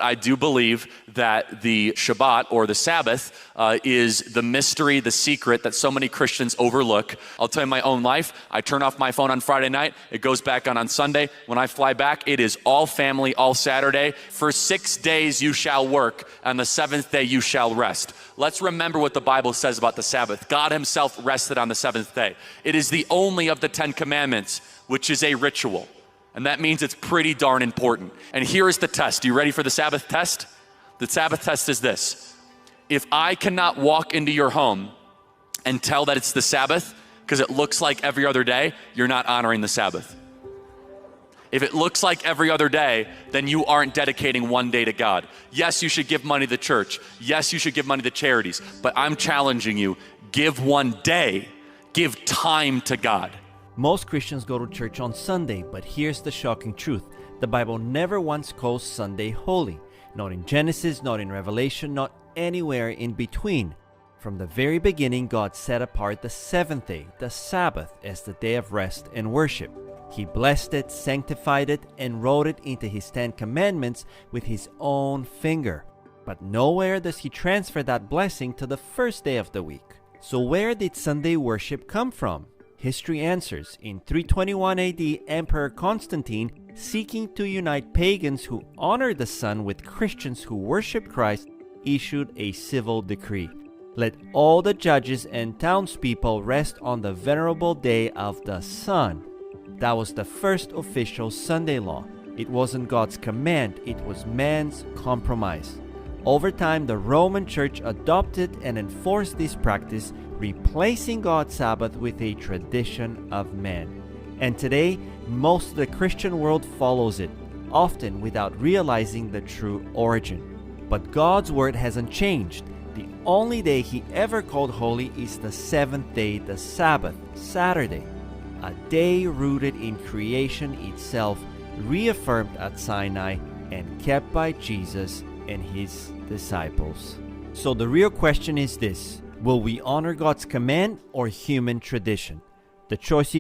I do believe that the Shabbat or the Sabbath is the mystery, the secret that so many Christians overlook. I'll tell you my own life. I turn off my phone on Friday night. It goes back on Sunday. When I fly back, it is all family, all Saturday. For 6 days you shall work, and the seventh day you shall rest. Let's remember what the Bible says about the Sabbath. God himself rested on the seventh day. It is the only of the 10 commandments, which is a ritual. And that means it's pretty darn important. And here is the test. You ready for the Sabbath test? The Sabbath test is this. If I cannot walk into your home and tell that it's the Sabbath because it looks like every other day, you're not honoring the Sabbath. If it looks like every other day, then you aren't dedicating one day to God. Yes, you should give money to the church. Yes, you should give money to charities. But I'm challenging you, give one day, give time to God. Most Christians go to church on Sunday, but here's the shocking truth. The Bible never once calls Sunday holy. Not in Genesis, not in Revelation, not anywhere in between. From the very beginning, God set apart the seventh day, the Sabbath, as the day of rest and worship. He blessed it, sanctified it, and wrote it into his 10 commandments with his own finger. But nowhere does he transfer that blessing to the first day of the week. So where did Sunday worship come from? History answers. In 321 AD, Emperor Constantine, seeking to unite pagans who honored the sun with Christians who worshiped Christ, issued a civil decree. Let all the judges and townspeople rest on the venerable day of the sun. That was the first official Sunday law. It wasn't God's command, it was man's compromise. Over time, the Roman Church adopted and enforced this practice, replacing God's Sabbath with a tradition of man. And today, most of the Christian world follows it, often without realizing the true origin. But God's word hasn't changed. The only day he ever called holy is the seventh day, the Sabbath, Saturday, a day rooted in creation itself, reaffirmed at Sinai and kept by Jesus and his disciples. So the real question is this: will we honor God's command or human tradition? The choice